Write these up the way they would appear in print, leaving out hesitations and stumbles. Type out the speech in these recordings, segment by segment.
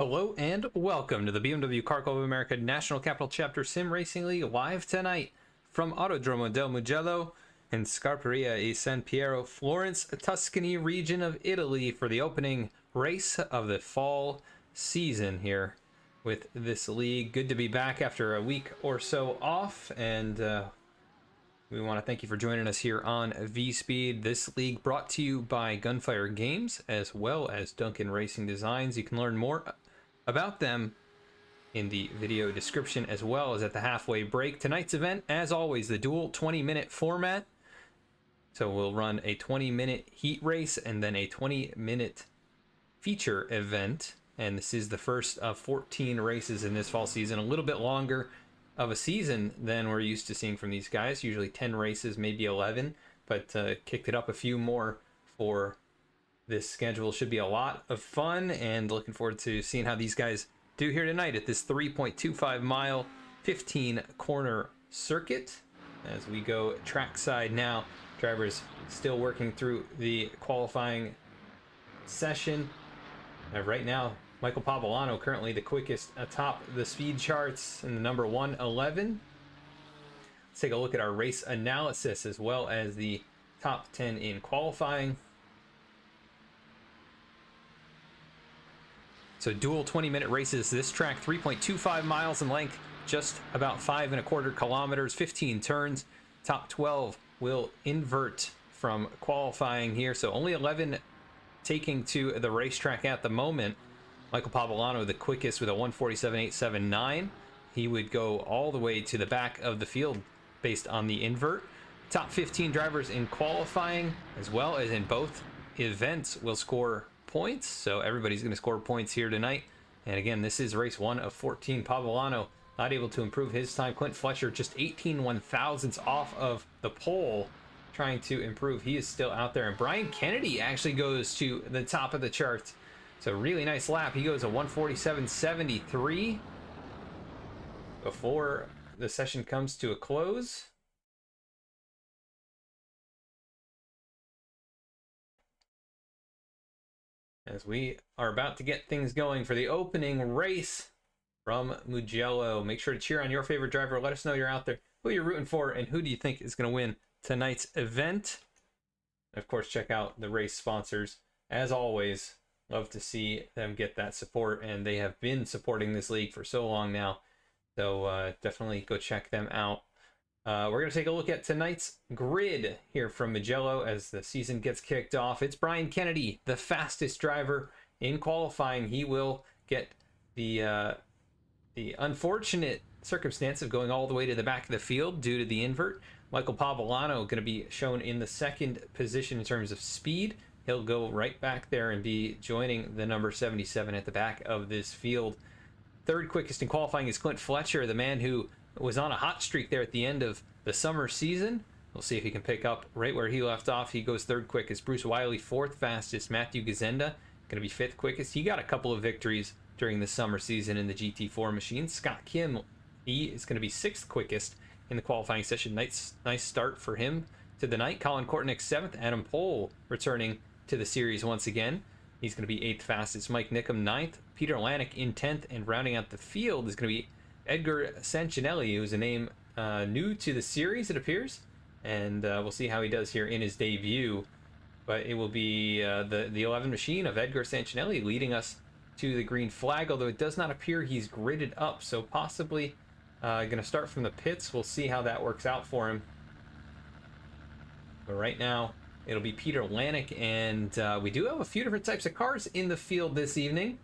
Hello and welcome to the BMW Car Club of America National Capital Chapter Sim Racing League live tonight from Autodromo del Mugello in Scarperia e San Piero, Florence, Tuscany region of Italy for the opening race of the fall season here with this league. Good to be back after a week or so off, and we want to thank you for joining us here on V-Speed. This league brought to you by Gunfire Games as well as Duncan Racing Designs. You can learn more about them in the video description as well as at the halfway break. Tonight's event, as always, the dual 20-minute format. So we'll run a 20-minute heat race and then a 20-minute feature event. And this is the first of 14 races in this fall season. A little bit longer of a season than we're used to seeing from these guys. Usually 10 races, maybe 11, but kicked it up a few more for this schedule. Should be a lot of fun, and looking forward to seeing how these guys do here tonight at this 3.25 mile 15 corner circuit. As we go trackside now, drivers still working through the qualifying session. Right now, Michael Pavolano currently the quickest atop the speed charts in the number 111. Let's take a look at our race analysis as well as the top 10 in qualifying. So dual 20-minute races. This track 3.25 miles in length, just about 5.25 kilometers, 15 turns. Top 12 will invert from qualifying here, so only 11 taking to the racetrack at the moment. Michael Pavolano the quickest with a 1:47.879. He would go all the way to the back of the field based on the invert. Top 15 drivers in qualifying as well as in both events will score points, so everybody's going to score points here tonight. And again, this is race 1 of 14. Pavolano not able to improve his time. Clint Fletcher just 18 one-thousandths off of the pole, trying to improve. He is still out there. And Brian Kennedy actually goes to the top of the charts. So really nice lap. He goes a 1:47.73 before the session comes to a close. As we are about to get things going for the opening race from Mugello. Make sure to cheer on your favorite driver. Let us know you're out there, who you're rooting for, and who do you think is going to win tonight's event. And of course, check out the race sponsors. As always, love to see them get that support, and they have been supporting this league for so long now. So definitely go check them out. We're going to take a look at tonight's grid here from Mugello as the season gets kicked off. It's Brian Kennedy, the fastest driver in qualifying. He will get the unfortunate circumstance of going all the way to the back of the field due to the invert. Michael Pavolano going to be shown in the second position in terms of speed. He'll go right back there and be joining the number 77 at the back of this field. Third quickest in qualifying is Clint Fletcher, the man who was on a hot streak there at the end of the summer season. We'll see if he can pick up right where he left off. He goes third quickest. Bruce Wiley, fourth fastest. Matthew Gazenda going to be fifth quickest. He got a couple of victories during the summer season in the GT4 machine. Scott Kim, he is going to be sixth quickest in the qualifying session. Nice start for him to the night. Colin Kortnick, seventh. Adam Pohl returning to the series once again. He's going to be eighth fastest. Mike Nickum, ninth. Peter Lanik in 10th. And rounding out the field is going to be Edgar Sancinelli, who's a name new to the series, it appears. And we'll see how he does here in his debut. But it will be the 11 machine of Edgar Sancinelli leading us to the green flag, although it does not appear he's gridded up. So possibly going to start from the pits. We'll see how that works out for him. But right now, it'll be Peter Lanik, and we do have a few different types of cars in the field this evening.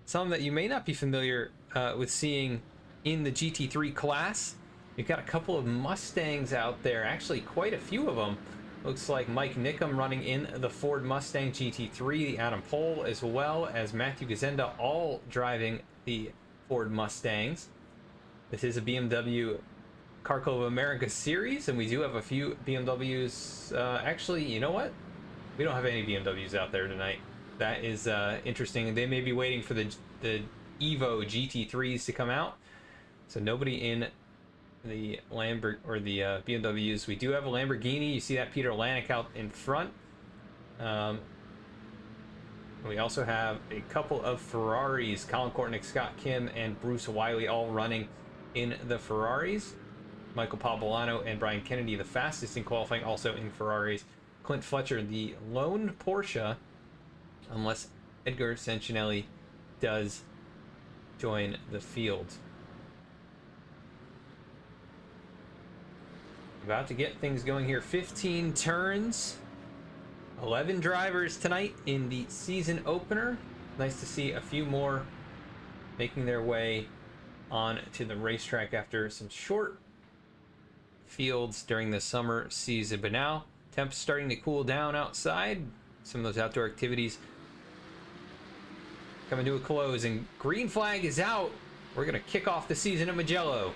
Some that you may not be familiar with seeing in the GT3 class. You've got a couple of Mustangs out there, actually quite a few of them. Looks like Mike Nickum running in the Ford Mustang GT3, the Adam Pohl, as well as Matthew Gazenda, all driving the Ford Mustangs. This is a BMW Car Club of America series, and we do have a few BMWs. Actually, you know what? We don't have any BMWs out there tonight. That is interesting. They may be waiting for the Evo GT3s to come out. So nobody in the the BMWs. We do have a Lamborghini. You see that Peter Lanik out in front. We're We also have a couple of Ferraris, Colin Kortnick, Scott Kim, and Bruce Wiley all running in the Ferraris. Michael Pavolano and Brian Kennedy, the fastest in qualifying, also in Ferraris. Clint Fletcher, the lone Porsche, unless Edgar Sancinelli does join the field. About to get things going here. 15 turns. 11 drivers tonight in the season opener. Nice to see a few more making their way on to the racetrack after some short fields during the summer season. But now temps starting to cool down outside. Some of those outdoor activities coming to a close, and green flag is out. We're going to kick off the season at Mugello.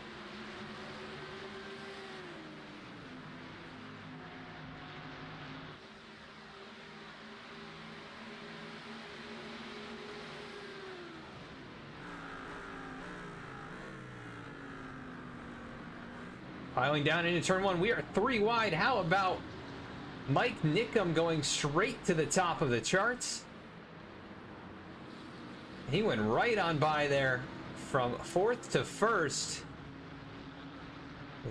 Piling down into turn one. We are 3 wide. How about Mike Nickum going straight to the top of the charts? He went right on by there from 4th to 1st.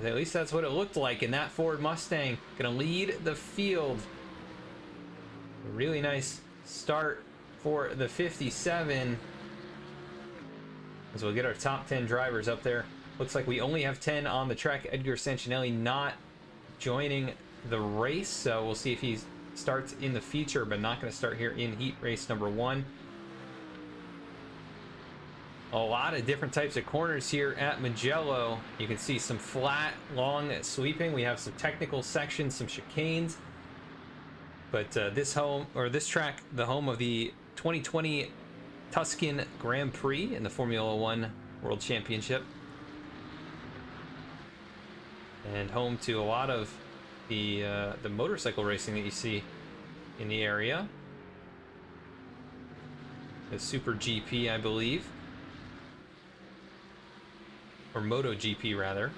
At least that's what it looked like in that Ford Mustang. Gonna lead the field. A really nice start for the 57. As we'll get our top 10 drivers up there. Looks like we only have 10 on the track. Edgar Sancinelli not joining the race, so we'll see if he starts in the feature, but not going to start here in heat race number 1. A lot of different types of corners here at Mugello. You can see some flat, long sweeping. We have some technical sections, some chicanes. But this track, the home of the 2020 Tuscan Grand Prix in the Formula One World Championship. And home to a lot of the motorcycle racing that you see in the area. The Super GP, I believe. Or Moto GP, rather.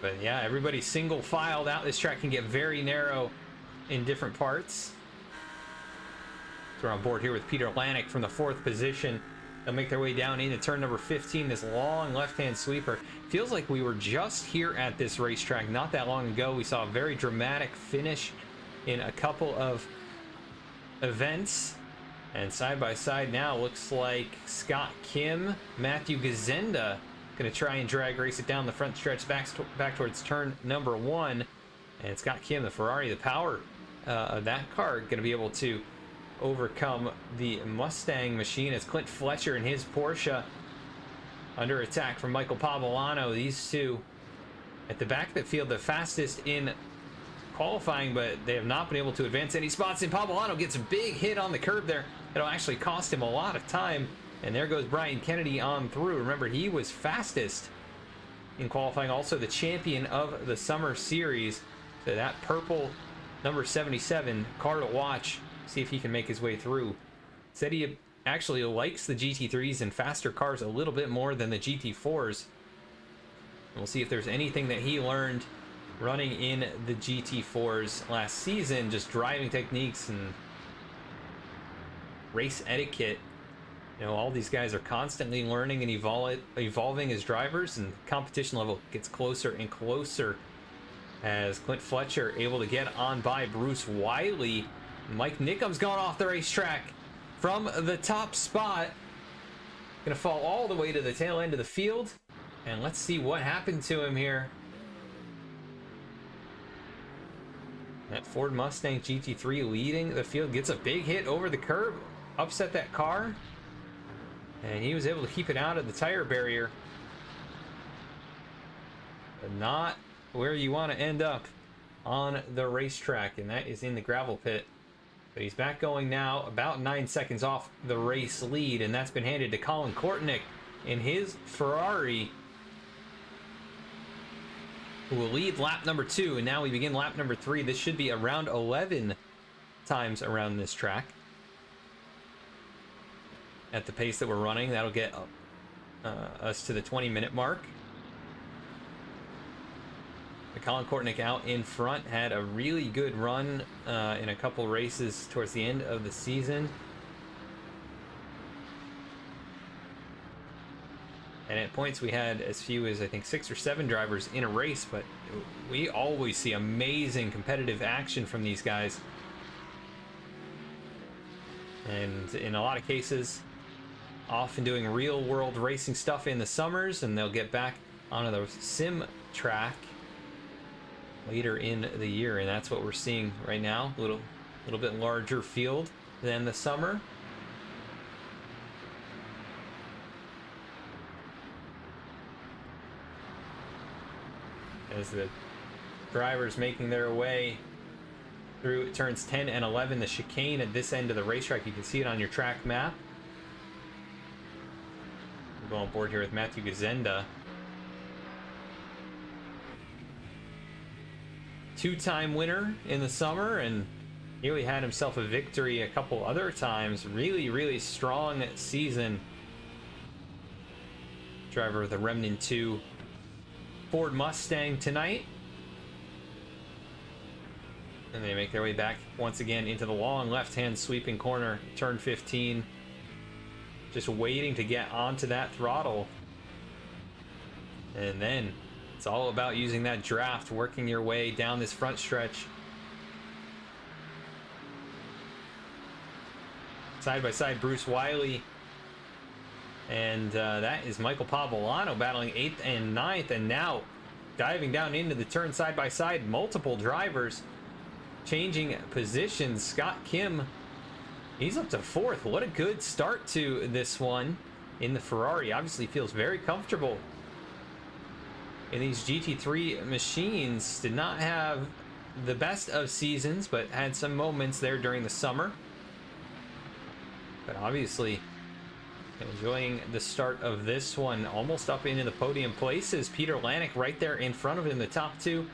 But yeah, everybody's single filed out. This track can get very narrow in different parts. So we're on board here with Peter Lanik from the 4th position. They'll make their way down into turn number 15, this long left-hand sweeper. Feels like we were just here at this racetrack not that long ago. We saw a very dramatic finish in a couple of events. And side by side now, looks like Scott Kim, Matthew Gazenda, going to try and drag race it down the front stretch back towards turn number 1. And Scott Kim, the Ferrari, the power of that car, going to be able to overcome the Mustang machine as Clint Fletcher and his Porsche under attack from Michael Pavolano. These two at the back of the field, the fastest in qualifying, but they have not been able to advance any spots. And Pavolano gets a big hit on the curb there. It'll actually cost him a lot of time. And there goes Brian Kennedy on through. Remember, he was fastest in qualifying, also the champion of the summer series. So that purple number 77 car to watch. See if he can make his way through. Said he actually likes the GT3s and faster cars a little bit more than the GT4s. We'll see if there's anything that he learned running in the GT4s last season, just driving techniques and race etiquette. You know, all these guys are constantly learning and evolving as drivers, and competition level gets closer and closer as Clint Fletcher able to get on by Bruce Wiley. Mike Nickum's gone off the racetrack from the top spot. Gonna fall all the way to the tail end of the field. And let's see what happened to him here. That Ford Mustang GT3 leading the field gets a big hit over the curb, upset that car. And he was able to keep it out of the tire barrier. But not where you want to end up on the racetrack, and that is in the gravel pit. But he's back going now, about 9 seconds off the race lead, and that's been handed to Colin Kortnick in his Ferrari, who will lead lap number 2, and now we begin lap number 3. This should be around 11 times around this track. At the pace that we're running, that'll get us to the 20-minute mark. Colin Kortnick out in front had a really good run in a couple races towards the end of the season. And at points we had as few as I think 6 or 7 drivers in a race, but we always see amazing competitive action from these guys. And in a lot of cases, often doing real world racing stuff in the summers, and they'll get back onto the sim track later in the year, and that's what we're seeing right now. A little bit larger field than the summer. As the drivers making their way through turns 10 and 11, the chicane at this end of the racetrack, you can see it on your track map. We'll go on board here with Matthew Gazenda. Two-time winner in the summer, and nearly had himself a victory a couple other times. Really strong season. Driver of the Remnant 2 Ford Mustang tonight. And they make their way back once again into the long left-hand sweeping corner, turn 15. Just waiting to get onto that throttle. And then it's all about using that draft, working your way down this front stretch. Side by side, Bruce Wiley. And that is Michael Pavolano battling 8th and 9th. And now diving down into the turn side by side, multiple drivers changing positions. Scott Kim, he's up to 4th. What a good start to this one in the Ferrari. Obviously feels very comfortable in these GT3 machines. Did not have the best of seasons, but had some moments there during the summer. But obviously enjoying the start of this one. Almost up into the podium places. Peter Lanek right there in front of him. The top two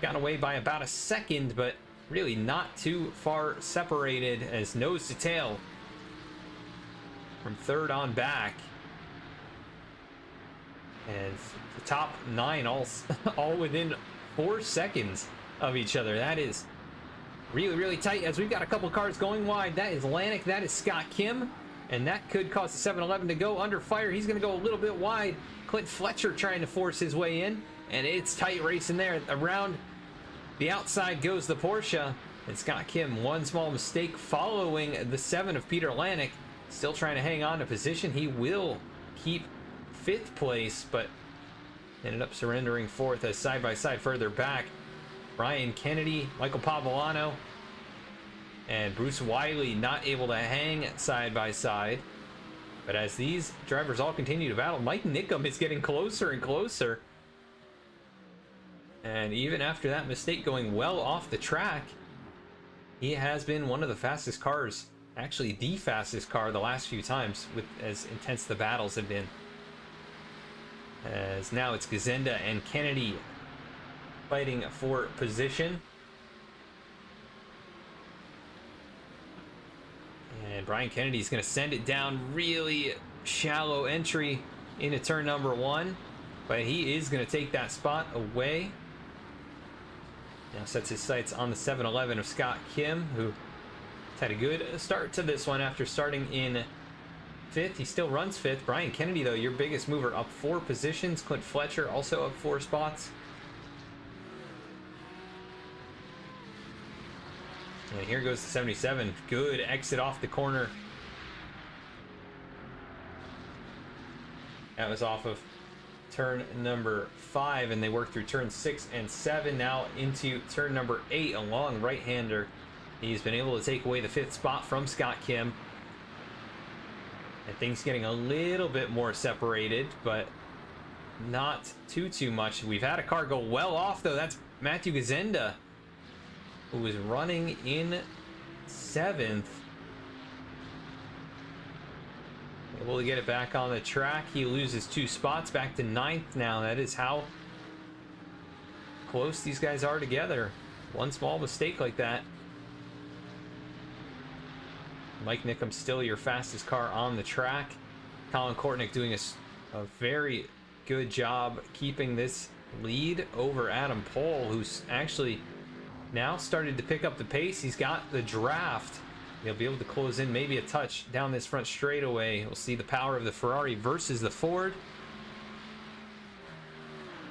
got away by about a second, but really not too far separated, as nose to tail from 3rd on back. And the top 9 all within 4 seconds of each other. That is really tight, as we've got a couple cars going wide. That is Lanek, that is Scott Kim, and that could cause the 7-Eleven to go under fire. He's going to go a little bit wide. Clint Fletcher trying to force his way in, and it's tight racing there. Around the outside goes the Porsche, and Scott Kim, one small mistake following the 7 of Peter Lanek, still trying to hang on to position. He will keep 5th place, but ended up surrendering 4th as side by side further back. Brian Kennedy, Michael Pavolano, and Bruce Wiley not able to hang side by side. But as these drivers all continue to battle, Mike Nickum is getting closer and closer. And even after that mistake going well off the track, he has been one of the fastest cars, actually the fastest car the last few times, with as intense the battles have been. As now it's Gazenda and Kennedy fighting for position. And Brian Kennedy's going to send it down. Really shallow entry into turn number 1, but he is going to take that spot away. Now sets his sights on the 7-Eleven of Scott Kim, who had a good start to this one after starting in 5th. He still runs 5th. Brian Kennedy, though, your biggest mover, up 4 positions. Clint Fletcher also up 4 spots. And here goes the 77. Good exit off the corner. That was off of turn number 5, and they worked through turn 6 and 7. Now into turn number 8, a long right-hander. He's been able to take away the 5th spot from Scott Kim. And things getting a little bit more separated, but not too much. We've had a car go well off, though. That's Matthew Gazenda, who was running in 7th. Able to get it back on the track. He loses 2 spots, back to 9th now. That is how close these guys are together. One small mistake like that. Mike Nickum still your fastest car on the track. Colin Kortnick doing a very good job keeping this lead over Adam Pohl, who's actually now started to pick up the pace. He's got the draft. He'll be able to close in maybe a touch down this front straightaway. We'll see the power of the Ferrari versus the Ford.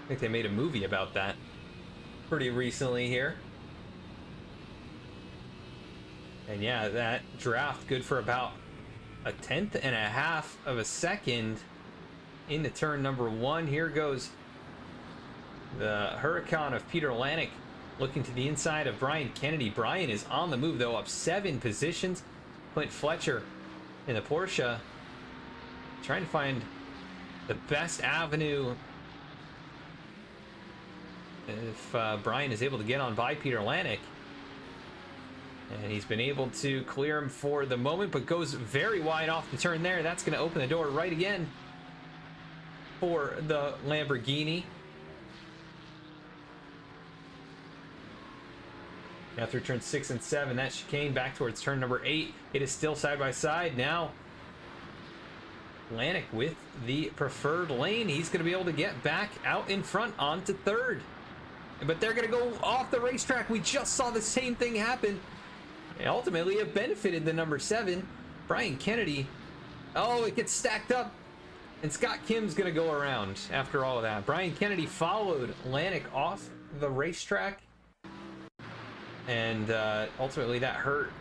I think they made a movie about that pretty recently here. And yeah, that draft good for about a 1/10.5 of a second into turn number 1. Here goes the Huracan of Peter Lanik looking to the inside of Brian Kennedy. Brian is on the move though, up 7 positions. Clint Fletcher in the Porsche trying to find the best avenue if Brian is able to get on by Peter Lanik. And he's been able to clear him for the moment, but goes very wide off the turn there. That's going to open the door right again for the Lamborghini. Now through turn 6 and 7, that chicane back towards turn number 8. It is still side by side. Now Lanik with the preferred lane. He's going to be able to get back out in front onto third. But they're going to go off the racetrack. We just saw the same thing happen. And ultimately, it benefited the number 7, Brian Kennedy. Oh, it gets stacked up. And Scott Kim's going to go around after all of that. Brian Kennedy followed Lanik off the racetrack. And ultimately, that hurt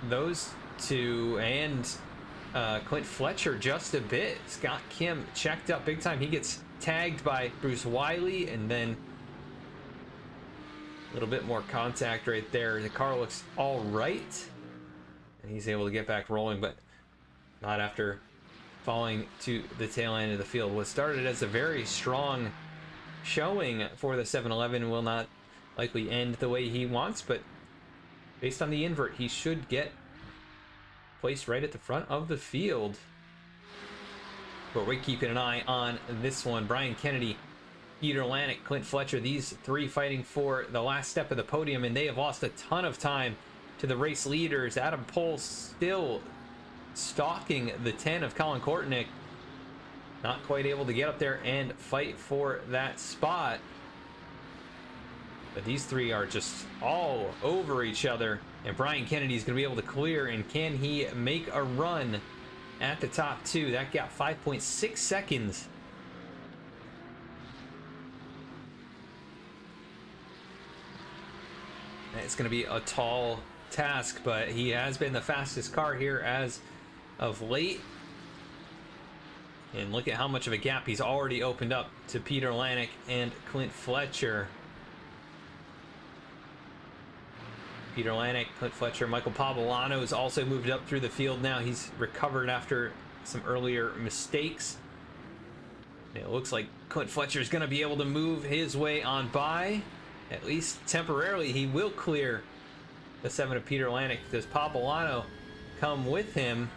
those two and Clint Fletcher just a bit. Scott Kim checked up big time. He gets tagged by Bruce Wiley, and then a little bit more contact right there. The car looks all right, and he's able to get back rolling, but not after falling to the tail end of the field. What started as a very strong showing for the 7-Eleven will not likely end the way he wants, but based on the invert, he should get placed right at the front of the field. But we're keeping an eye on this one. Brian Kennedy, Peter Lanik, Clint Fletcher, these three fighting for the last step of the podium, and they have lost a ton of time to the race leaders. Adam Pohl still stalking the 10 of Colin Kortnick, not quite able to get up there and fight for that spot. But these three are just all over each other, and Brian Kennedy is going to be able to clear, and can he make a run at the top two? That got 5.6 seconds. It's going to be a tall task, but he has been the fastest car here as of late. And look at how much of a gap he's already opened up to Peter Lanik and Clint Fletcher. Peter Lanik, Clint Fletcher, Michael Pavolano has also moved up through the field now. He's recovered after some earlier mistakes. And it looks like Clint Fletcher is going to be able to move his way on by. At least temporarily, he will clear the 7 of Peter Lanik. Does Pavolano come with him?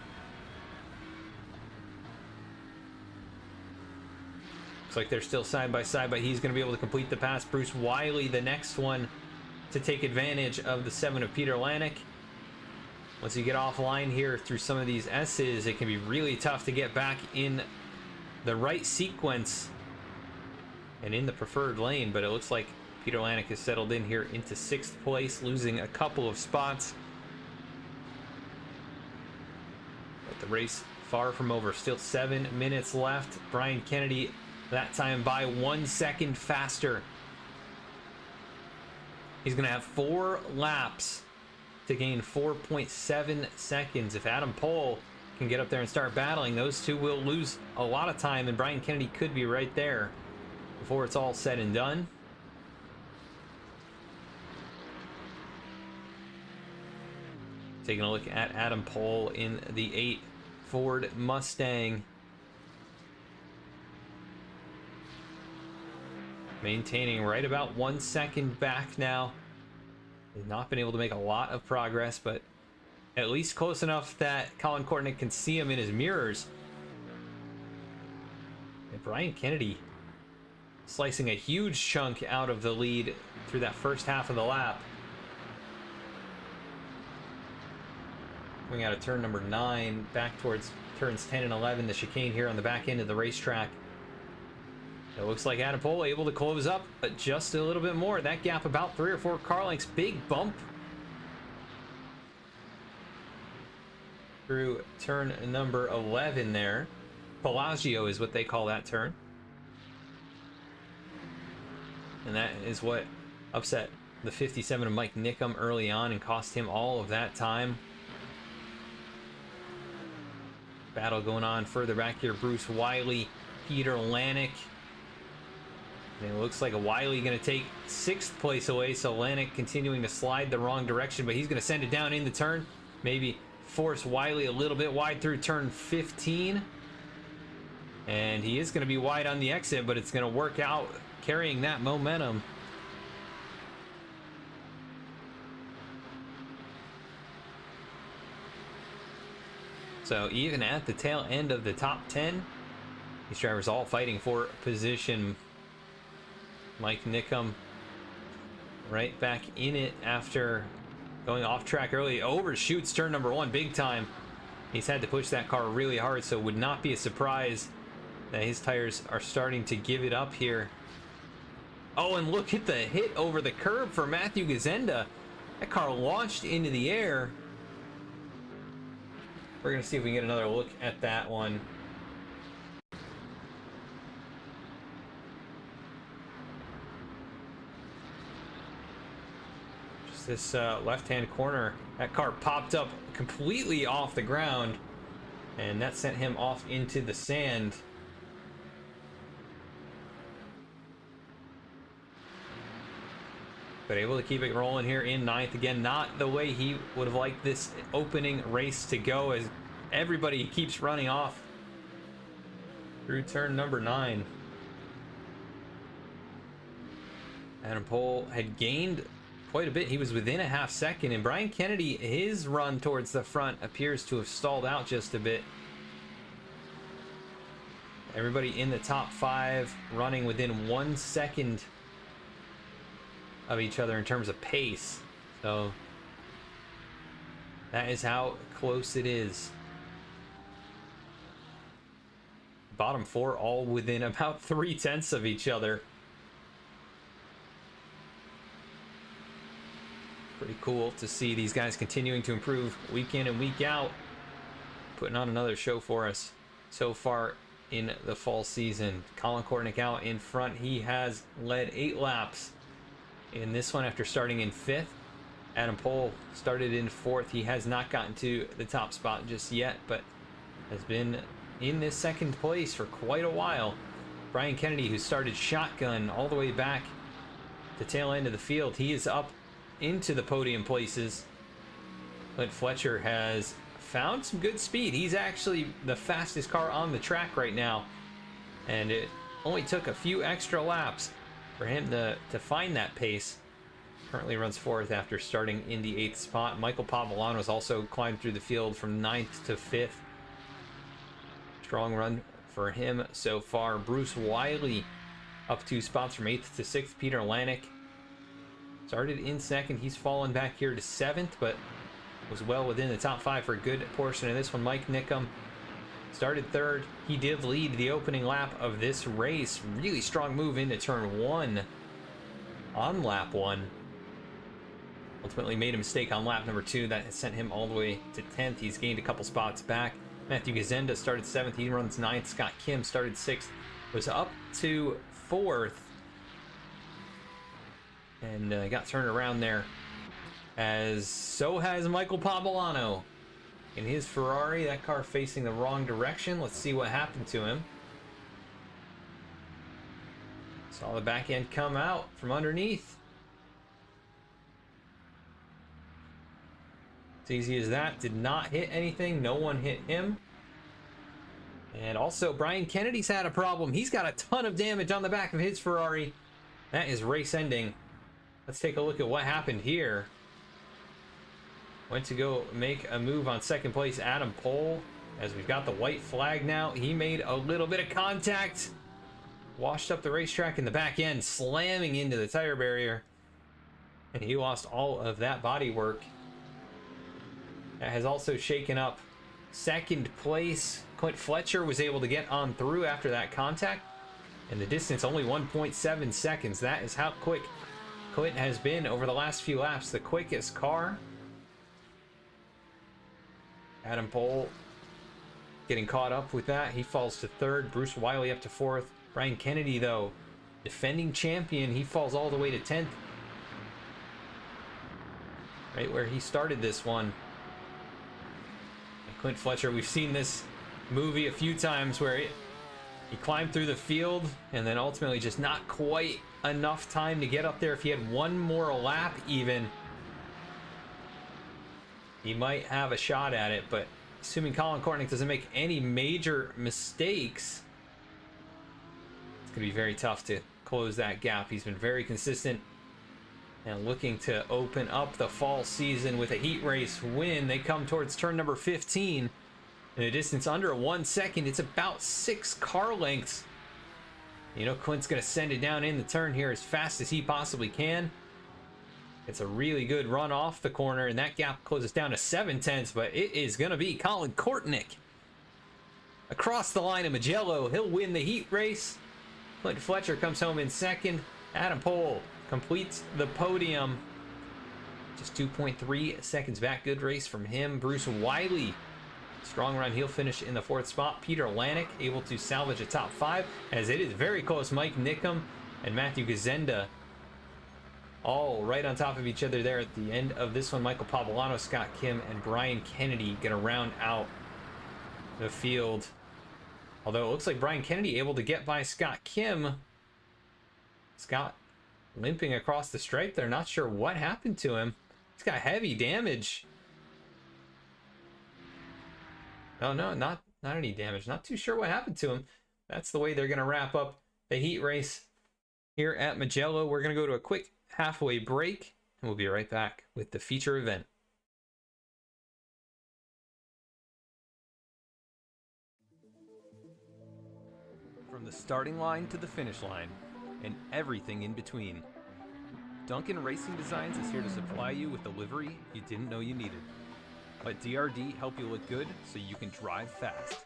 Looks like they're still side by side, but he's going to be able to complete the pass. Bruce Wiley, the next one to take advantage of the 7 of Peter Lanik. Once you get offline here through some of these S's, it can be really tough to get back in the right sequence and in the preferred lane, but it looks like Peter Lanik has settled in here into 6th place, losing a couple of spots. But the race far from over. Still 7 minutes left. Brian Kennedy, that time by 1 second faster. He's going to have 4 laps to gain 4.7 seconds. If Adam Pohl can get up there and start battling, those two will lose a lot of time, and Brian Kennedy could be right there before it's all said and done. Taking a look at Adam Pohl in the 8 Ford Mustang. Maintaining right about 1 second back now. He's not been able to make a lot of progress, but at least close enough that Colin Kortnick can see him in his mirrors. And Brian Kennedy slicing a huge chunk out of the lead through that first half of the lap. Coming out of turn number 9, back towards turns 10 and 11, the chicane here on the back end of the racetrack. It looks like Adam Pohl able to close up, but just a little bit more. That gap about 3 or 4 car lengths. Big bump through turn number 11 there. Pelagio is what they call that turn. and that is what upset the 57 of Mike Nickum early on and cost him all of that time. Battle going on further back here. Bruce Wiley, Peter Lanik. And it looks like a Wiley going to take 6th place away, so Lanik continuing to slide the wrong direction, but he's going to send it down in the turn. Maybe force Wiley a little bit wide through turn 15. And he is going to be wide on the exit, but it's going to work out carrying that momentum. So even at the tail end of the top 10, these drivers all fighting for position. Mike Nickum right back in it after going off track early. Overshoots turn number 1 big time. He's had to push that car really hard, so it would not be a surprise that his tires are starting to give it up here. Oh, and look at the hit over the curb for Matthew Gazenda. That car launched into the air. We're going to see if we can get another look at that one. Just this left-hand corner. That car popped up completely off the ground, and that sent him off into the sand. But able to keep it rolling here in 9th. Again, not the way he would have liked this opening race to go, as everybody keeps running off through turn number 9. Adam Pohl had gained quite a bit. He was within a half second, and Brian Kennedy, his run towards the front appears to have stalled out just a bit. Everybody in the top 5 running within 1 second of each other in terms of pace. So that is how close it is. Bottom 4 all within about 3/10 of each other. Pretty cool to see these guys continuing to improve week in and week out, putting on another show for us so far in the fall season. Colin Kornick out in front. He has led 8 laps in this one after starting in 5th. Adam Pohl started in 4th. He has not gotten to the top spot just yet, but has been in this 2nd place for quite a while. Brian Kennedy, who started shotgun all the way back to tail end of the field, he is up into the podium places. Clint Fletcher has found some good speed. He's actually the fastest car on the track right now, and it only took a few extra laps for him to find that pace. Currently runs 4th after starting in the 8th spot. Michael Pavolano's also climbed through the field from 9th to 5th. Strong run for him so far. Bruce Wiley up 2 spots from 8th to 6th. Peter Lanik started in 2nd. He's fallen back here to 7th, but was well within the top 5 for a good portion of this one. Mike Nickum started 3rd. He did lead the opening lap of this race. Really strong move into turn 1 on lap 1. Ultimately made a mistake on lap number 2 that sent him all the way to 10th. He's gained a couple spots back. Matthew Gazenda started 7th. He runs 9th. Scott Kim started 6th. Was up to 4th. And got turned around there. As so has Michael Pavolano in his Ferrari. That car facing the wrong direction. Let's see what happened to him. Saw the back end come out from underneath. It's easy as that. Did not hit anything. No one hit him. And also Brian Kennedy's had a problem. He's got a ton of damage on the back of his Ferrari. That is race ending. Let's take a look at what happened here. Went to go make a move on 2nd place, Adam Pohl. As we've got the white flag now, he made a little bit of contact. Washed up the racetrack in the back end, slamming into the tire barrier. And he lost all of that body work. That has also shaken up 2nd place. Clint Fletcher was able to get on through after that contact. And the distance only 1.7 seconds. That is how quick Clint has been over the last few laps. The quickest car. Adam Pohl getting caught up with that. He falls to 3rd. Bruce Wiley up to 4th. Brian Kennedy, though, defending champion, he falls all the way to 10th. Right where he started this one. And Clint Fletcher, we've seen this movie a few times where he climbed through the field and then ultimately just not quite enough time to get up there. If he had one more lap even, he might have a shot at it, but assuming Colin Kortnick doesn't make any major mistakes, it's going to be very tough to close that gap. He's been very consistent and looking to open up the fall season with a heat race win. They come towards turn number 15 in a distance under 1 second. It's about 6 car lengths. You know, Clint's going to send it down in the turn here as fast as he possibly can. It's a really good run off the corner, and that gap closes down to 7/10, but it is going to be Colin Kortnick across the line of Mugello. He'll win the heat race. Clint Fletcher comes home in second. Adam Pohl completes the podium. Just 2.3 seconds back. Good race from him. Bruce Wiley, strong run. He'll finish in the 4th spot. Peter Lanik able to salvage a top 5, as it is very close. Mike Nickham and Matthew Gazenda all right on top of each other there at the end of this one. Michael Pavolano, Scott Kim, and Brian Kennedy gonna round out the field. Although it looks like Brian Kennedy able to get by Scott Kim. Scott limping across the stripe there. Not sure what happened to him. He's got heavy damage. Oh no, not any damage. Not too sure what happened to him. That's the way they're gonna wrap up the heat race here at Mugello. We're gonna go to a quick halfway break, and we'll be right back with the feature event. From the starting line to the finish line, and everything in between, Duncan Racing Designs is here to supply you with the livery you didn't know you needed. Let DRD help you look good so you can drive fast.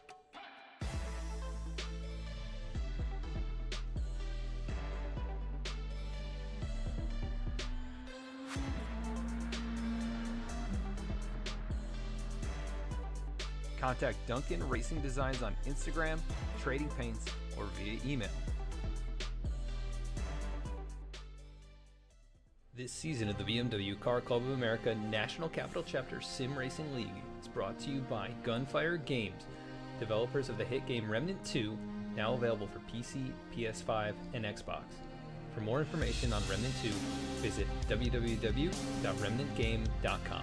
Contact Duncan Racing Designs on Instagram, trading paints, or via email. This season of the BMW Car Club of America National Capital Chapter Sim Racing League is brought to you by Gunfire Games, developers of the hit game Remnant 2, now available for PC, PS5, and Xbox. For more information on Remnant 2, visit www.remnantgame.com.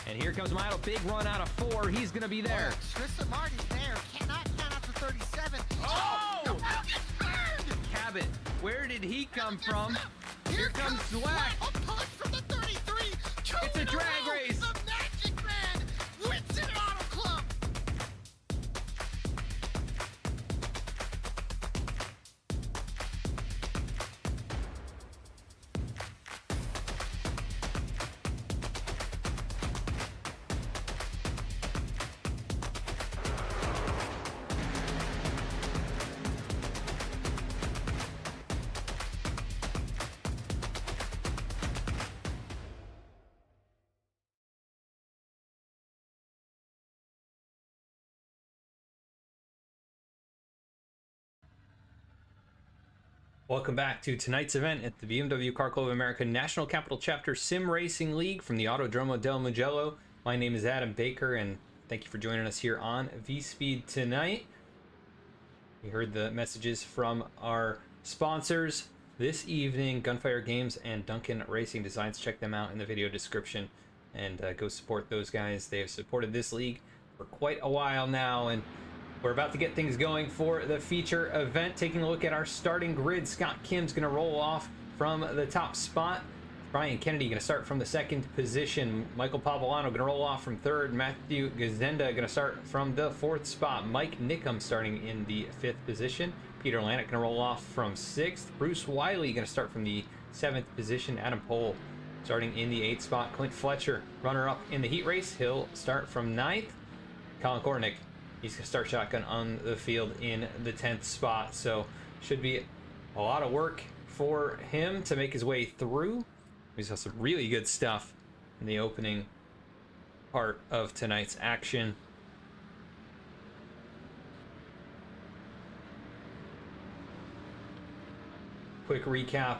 And here comes Milo, big run out of 4. He's going to be there. Tristan Marty's there. Cannot count out to 37. Oh! The Milo gets burned! Cabot, where did he come from? Here comes Zwack. A push from the 33. It's a drag race. The Magic Man wins it at Auto Club. Welcome back to tonight's event at the BMW Car Club of America National Capital Chapter Sim Racing League from the Autodromo del Mugello. My name is Adam Baker, and thank you for joining us here on V-Speed tonight. We heard the messages from our sponsors this evening, Gunfire Games and Duncan Racing Designs. Check them out in the video description and go support those guys. They have supported this league for quite a while now, and we're about to get things going for the feature event. Taking a look at our starting grid, Scott Kim's going to roll off from the top spot. Brian Kennedy going to start from the second position. Michael Pavolano going to roll off from third. Matthew Gazenda going to start from the fourth spot. Mike Nickham starting in the fifth position. Peter Lanek going to roll off from sixth. Bruce Wiley going to start from the seventh position. Adam Pohl starting in the eighth spot. Clint Fletcher, runner up in the heat race. He'll start from ninth. Colin Kornick, he's going to start shotgun on the field in the 10th spot. So should be a lot of work for him to make his way through. He's got some really good stuff in the opening part of tonight's action. Quick recap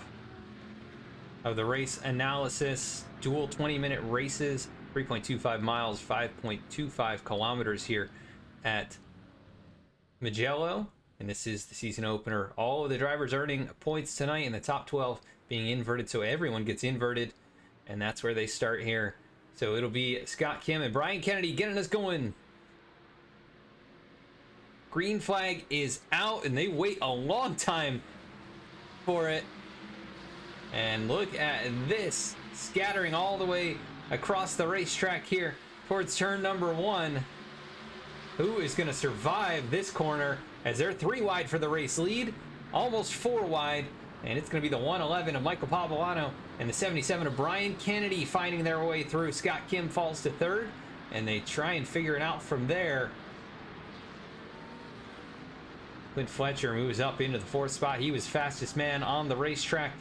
of the race analysis. Dual 20-minute races, 3.25 miles, 5.25 kilometers here at Mugello, and this is the season opener. All of the drivers earning points tonight in the top 12 being inverted, so everyone gets inverted, and that's where they start here. So it'll be Scott Kim and Brian Kennedy getting us going. Green flag is out, and they wait a long time for it. And look at this, scattering all the way across the racetrack here towards turn number one. Who is going to survive this corner, as they're 3 wide for the race lead, almost 4 wide, and it's going to be the 111 of Michael Pavolano and the 77 of Brian Kennedy fighting their way through. Scott Kim falls to third, and they try and figure it out from there. Clint Fletcher moves up into the fourth spot. He was fastest man on the racetrack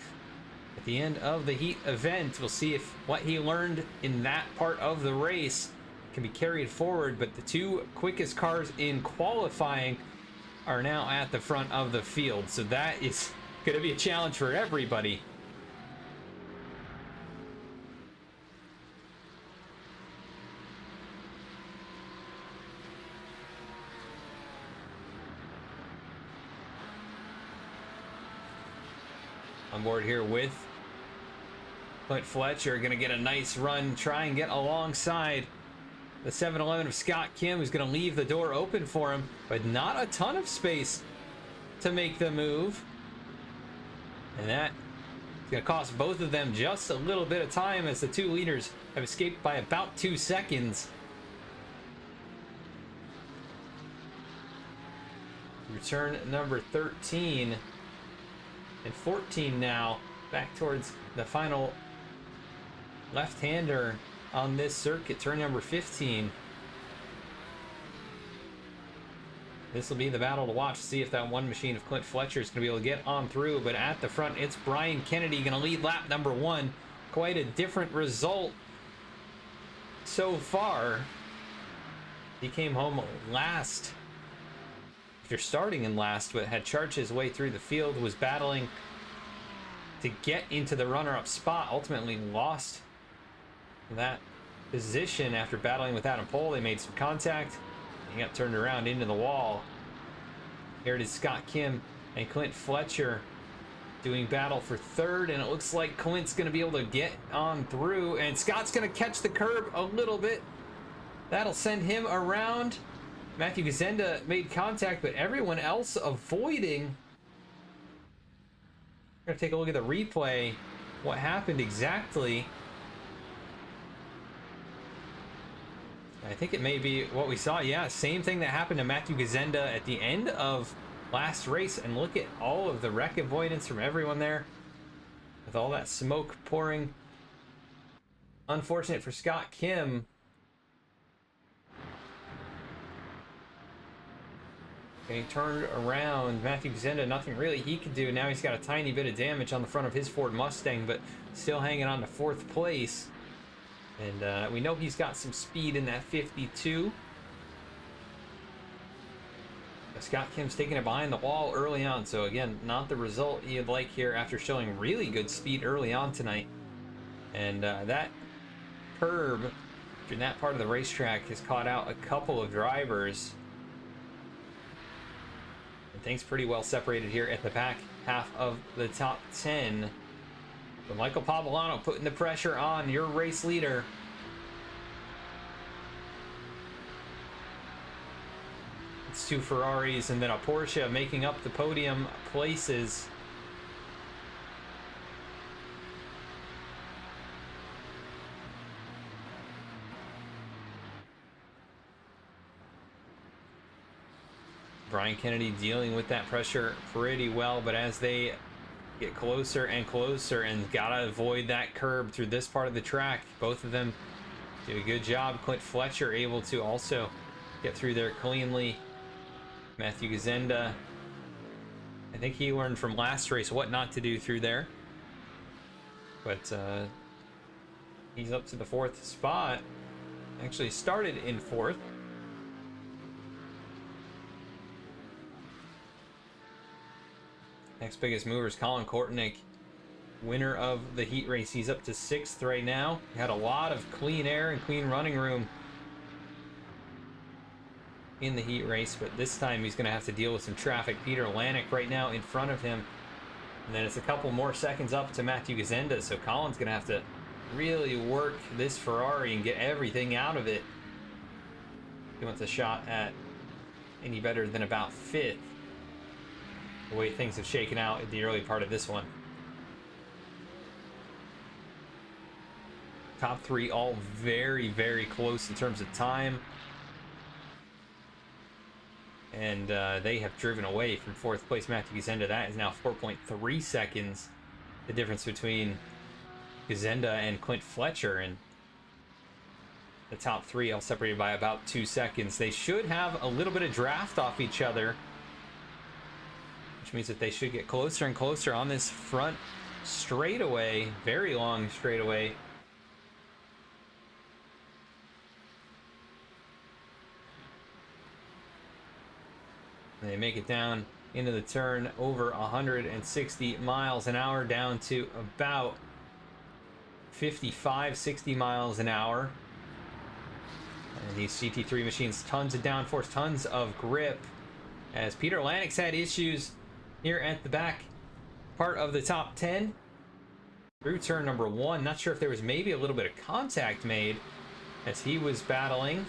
at the end of the heat event. We'll see if what he learned in that part of the race can be carried forward, but the 2 quickest cars in qualifying are now at the front of the field, so that is going to be a challenge for everybody. On board here with Clint Fletcher, going to get a nice run, try and get alongside the 711 of Scott Kim, who's going to leave the door open for him, but not a ton of space to make the move. And that is going to cost both of them just a little bit of time, as the 2 leaders have escaped by about 2 seconds. Return number 13 and 14 now, back towards the final left-hander on this circuit, turn number 15. This will be the battle to watch, see if that one machine of Clint Fletcher is going to be able to get on through. But at the front, it's Brian Kennedy going to lead lap number 1. Quite a different result so far. He came home last after starting in last, but had charged his way through the field, was battling to get into the runner-up spot, ultimately lost that position after battling with Adam Pohl. They made some contact. He got turned around into the wall. Here it is, Scott Kim and Clint Fletcher doing battle for third, and it looks like Clint's going to be able to get on through, and Scott's going to catch the curb a little bit. That'll send him around. Matthew Gazenda made contact, but everyone else avoiding. We're going to take a look at the replay, what happened exactly. I think it may be what we saw. Yeah, same thing that happened to Matthew Gazenda at the end of last race. And look at all of the wreck avoidance from everyone there, with all that smoke pouring. Unfortunate for Scott Kim. Getting turned around. Matthew Gazenda, nothing really he could do. Now he's got a tiny bit of damage on the front of his Ford Mustang, but still hanging on to 4th place. And we know he's got some speed in that 52. Scott Kim's taking it behind the wall early on. So again, not the result you'd like here after showing really good speed early on tonight. And that curb in that part of the racetrack has caught out a couple of drivers. And things pretty well separated here at the back half of the top 10. But Michael Pavolano putting the pressure on your race leader. It's two Ferraris and then a Porsche making up the podium places. Brian Kennedy dealing with that pressure pretty well, but as they get closer and closer and gotta avoid that curb through this part of the track, both of them do a good job. Clint Fletcher able to also get through there cleanly. Matthew Gazenda, I think he learned from last race what not to do through there, but he's up to the 4th spot. Actually started in 4th. Next biggest mover is Colin Kortnick, winner of the heat race. He's up to 6th right now. He had a lot of clean air and clean running room in the heat race, but this time he's going to have to deal with some traffic. Peter Lanik right now in front of him, and then it's a couple more seconds up to Matthew Gazenda, so Colin's going to have to really work this Ferrari and get everything out of it. He wants a shot at any better than about 5th. The way things have shaken out in the early part of this one. Top 3 all very, very close in terms of time. And they have driven away from 4th place Matthew Gazenda. That is now 4.3 seconds. The difference between Gazenda and Clint Fletcher. And the top 3 all separated by about 2 seconds. They should have a little bit of draft off each other, which means that they should get closer and closer on this front straightaway, very long straightaway. They make it down into the turn over 160 miles an hour down to about 55, 60 miles an hour. And these GT3 machines, tons of downforce, tons of grip. As Peter Lanik's had issues here at the back part of the top 10 through turn number 1. Not sure if there was maybe a little bit of contact made as he was battling.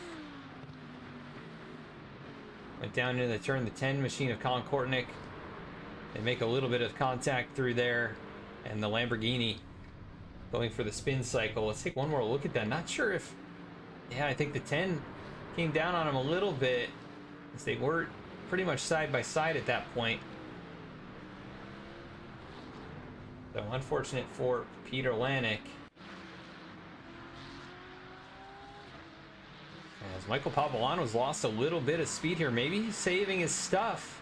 Went down into the turn, the 10 machine of Colin Kortnick. They make a little bit of contact through there, and the Lamborghini going for the spin cycle. Let's take one more look at that. Not sure if, yeah, I think the 10 came down on him a little bit as they were pretty much side by side at that point. So unfortunate for Peter Lanik. As Michael Pavolano's lost a little bit of speed here. Maybe he's saving his stuff.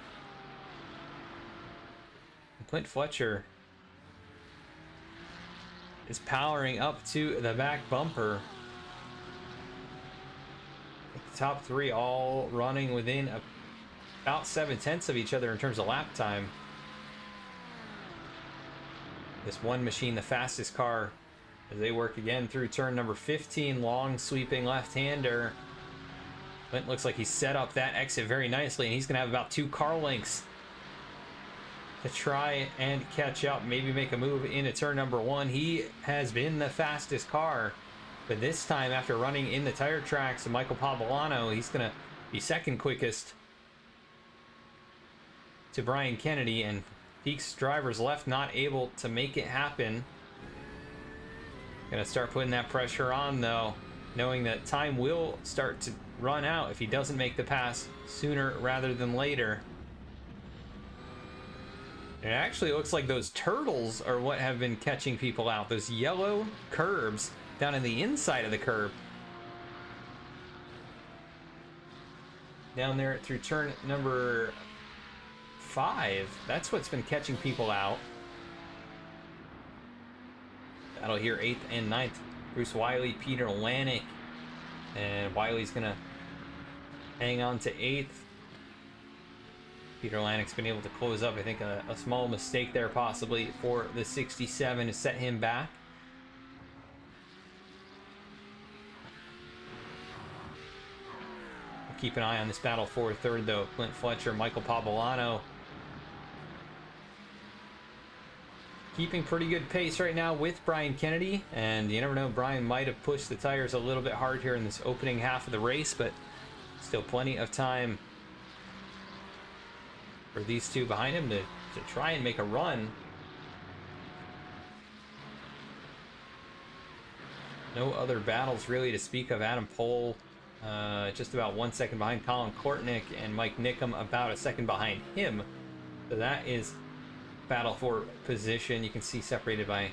And Clint Fletcher is powering up to the back bumper. The top 3 all running within about 7/10 of each other in terms of lap time. This one machine, the fastest car, as they work again through turn number 15. Long sweeping left-hander. Clint looks like he set up that exit very nicely, and he's going to have about 2 car lengths to try and catch up, maybe make a move into turn number 1. He has been the fastest car, but this time after running in the tire tracks of Michael Pavolano, he's going to be second quickest to Brian Kennedy, and Peak's drivers left not able to make it happen. Going to start putting that pressure on though, knowing that time will start to run out if he doesn't make the pass sooner rather than later. It actually looks like those turtles are what have been catching people out. Those yellow curbs down in the inside of the curb. Down there through turn number 5. That's what's been catching people out. Battle here 8th and 9th. Bruce Wiley, Peter Lanik. And Wiley's gonna hang on to 8th. Peter Lanik's been able to close up. I think a small mistake there possibly for the 67 to set him back. We'll keep an eye on this battle for third though. Clint Fletcher, Michael Pavolano. Keeping pretty good pace right now with Brian Kennedy, and you never know, Brian might have pushed the tires a little bit hard here in this opening half of the race, but still plenty of time for these two behind him to try and make a run. No other battles really to speak of. Adam Pohl just about 1 second behind Colin Kortnick, and Mike Nickum about a second behind him. So that is battle for position. You can see separated by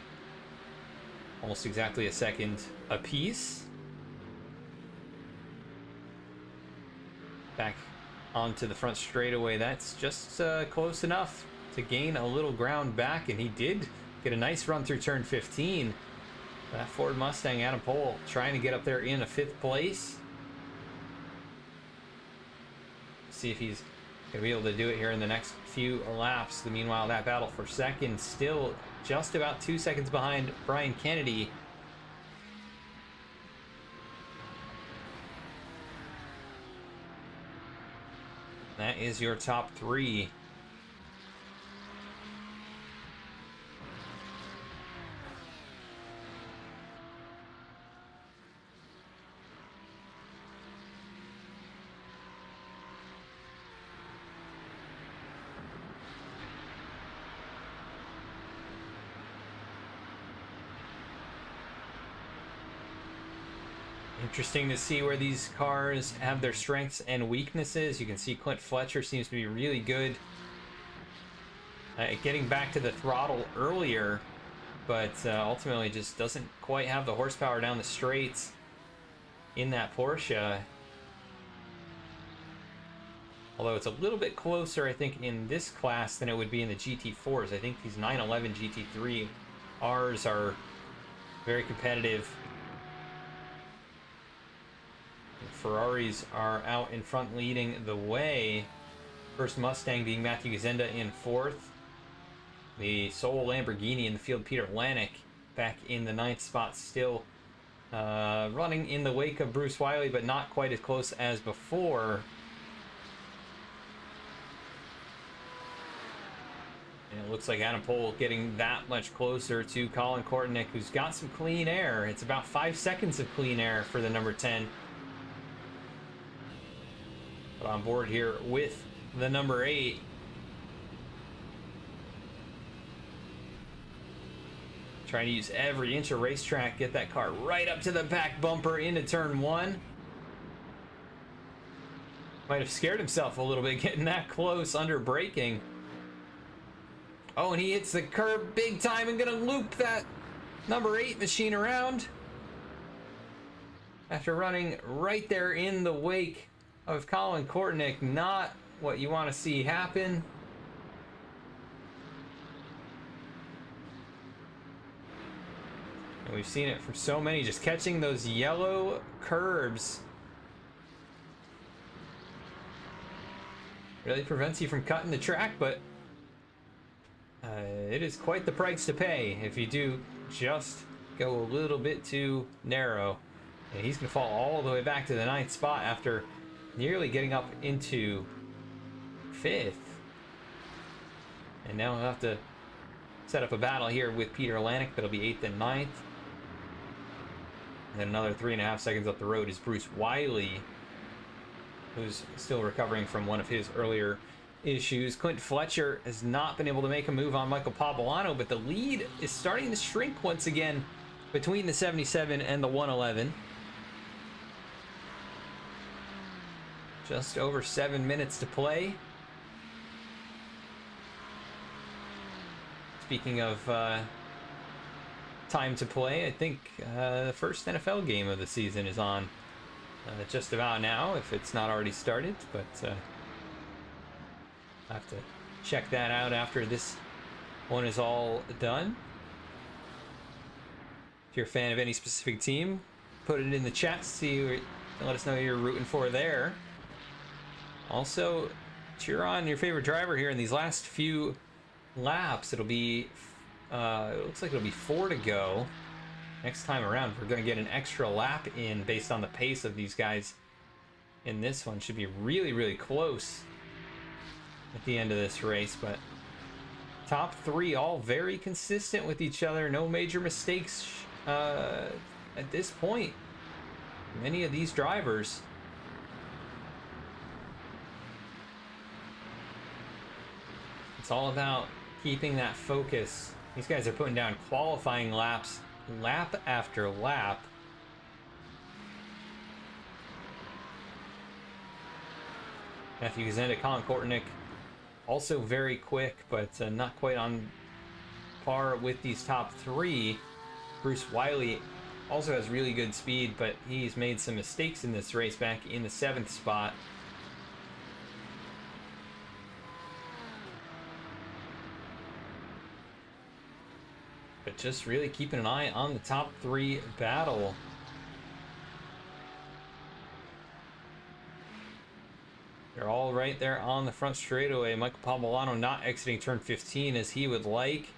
almost exactly a second apiece. Back onto the front straightaway. That's just close enough to gain a little ground back, and he did get a nice run through turn 15. That Ford Mustang, Adam Pohl, trying to get up there in a 5th place. See if he's going to be able to do it here in the next few laps. Meanwhile, that battle for second still just about 2 seconds behind Brian Kennedy. That is your top three. Interesting to see where these cars have their strengths and weaknesses. You can see Clint Fletcher seems to be really good at getting back to the throttle earlier, but ultimately just doesn't quite have the horsepower down the straights in that Porsche. Although it's a little bit closer, I think, in this class than it would be in the GT4s. I think these 911 GT3Rs are very competitive. Ferraris are out in front leading the way. First Mustang being Matthew Gazenda in 4th. The sole Lamborghini in the field, Peter Lanik, back in the 9th spot, still running in the wake of Bruce Wiley, but not quite as close as before. And it looks like Adam Pohl getting that much closer to Colin Kortnick, who's got some clean air. It's about 5 seconds of clean air for the number 10. But on board here with the number 8. Trying to use every inch of racetrack, get that car right up to the back bumper into turn 1. Might have scared himself a little bit getting that close under braking. Oh, and he hits the curb big time and gonna loop that number 8 machine around. After running right there in the wake of Colin Kortnick, not what you want to see happen. And we've seen it from so many, just catching those yellow curbs really prevents you from cutting the track, but it is quite the price to pay if you do just go a little bit too narrow. And he's going to fall all the way back to the 9th spot after nearly getting up into 5th. And now we'll have to set up a battle here with Peter Lanik, but it'll be 8th and 9th. And then another 3.5 seconds up the road is Bruce Wiley, who's still recovering from one of his earlier issues. Clint Fletcher has not been able to make a move on Michael Pavolano, but the lead is starting to shrink once again between the 77 and the 111. Just over 7 minutes to play. Speaking of time to play, I think the first NFL game of the season is on just about now, if it's not already started, but I'll have to check that out after this one is all done. If you're a fan of any specific team, put it in the chat, let us know who you're rooting for there. Also, cheer on your favorite driver here in these last few laps. It'll be, it looks like it'll be 4 to go. Next time around, we're going to get an extra lap in based on the pace of these guys in this one. Should be really, really close at the end of this race, but top 3 all very consistent with each other. No major mistakes at this point. Many of these drivers. It's all about keeping that focus. These guys are putting down qualifying laps, lap after lap. Matthew Gazenda, Colin Kortnick, also very quick, but not quite on par with these top 3. Bruce Wiley also has really good speed, but he's made some mistakes in this race back in the 7th spot. But just really keeping an eye on the top 3 battle. They're all right there on the front straightaway. Michael Pobolano not exiting turn 15 as he would like.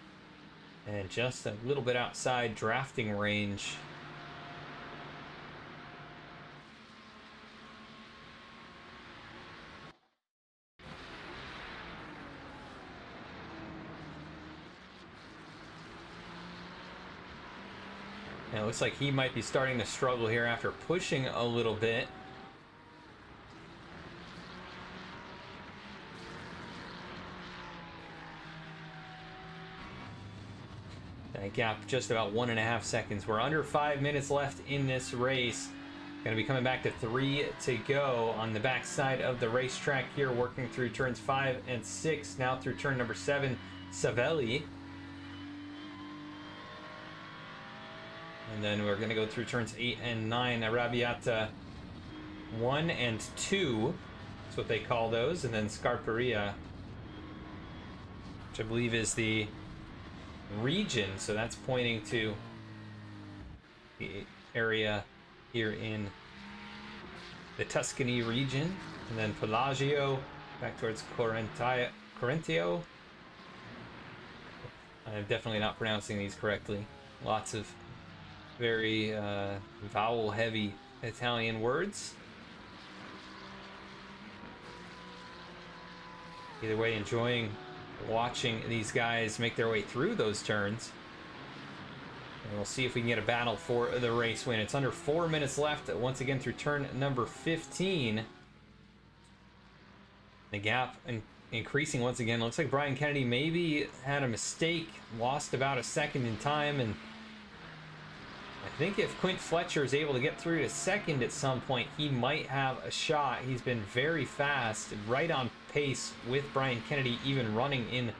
And just a little bit outside drafting range. And it looks like he might be starting to struggle here after pushing a little bit. That gap just about 1.5 seconds. We're under 5 minutes left in this race. Going to be coming back to 3 to go on the backside of the racetrack here, working through turns 5 and 6. Now through turn number 7, Savelli. And then we're going to go through turns 8 and 9, Arrabbiata 1 and 2. That's what they call those. And then Scarperia, which I believe is the region. So that's pointing to the area here in the Tuscany region. And then Pelagio back towards Correntio. I'm definitely not pronouncing these correctly. Lots of very vowel heavy Italian words. Either way, enjoying watching these guys make their way through those turns. And we'll see if we can get a battle for the race win. It's under 4 minutes left once again through turn number 15. The gap increasing once again. Looks like Brian Kennedy maybe had a mistake, lost about a second in time, and I think if Quint Fletcher is able to get through to second at some point, he might have a shot. He's been very fast, right on pace with Brian Kennedy, even running in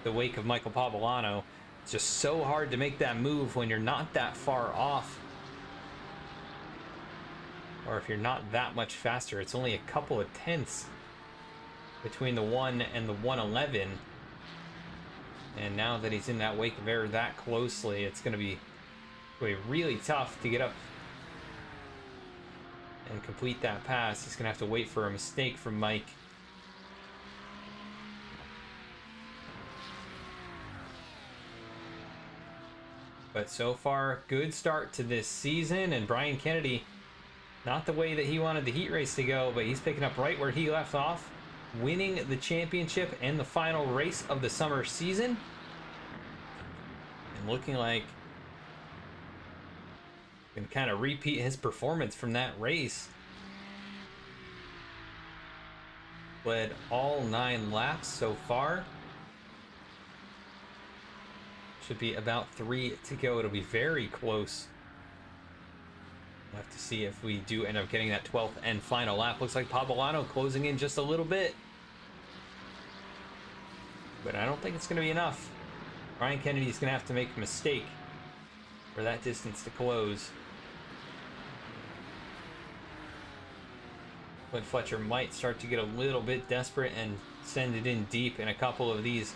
the wake of Michael Pobolano. It's just so hard to make that move when you're not that far off, or if you're not that much faster. It's only a couple of tenths between the 1 and the 111. And now that he's in that wake of air that closely, it's going to be really tough to get up and complete that pass. He's gonna have to wait for a mistake from Mike. But so far, good start to this season, and Brian Kennedy, not the way that he wanted the heat race to go, but he's picking up right where he left off, winning the championship and the final race of the summer season, and looking like can kind of repeat his performance from that race. Led all 9 laps so far. Should be about 3 to go. It'll be very close. We'll have to see if we do end up getting that 12th and final lap. Looks like Pobolano closing in just a little bit, but I don't think it's going to be enough. Brian Kennedy's going to have to make a mistake for that distance to close. Quint Fletcher might start to get a little bit desperate and send it in deep in a couple of these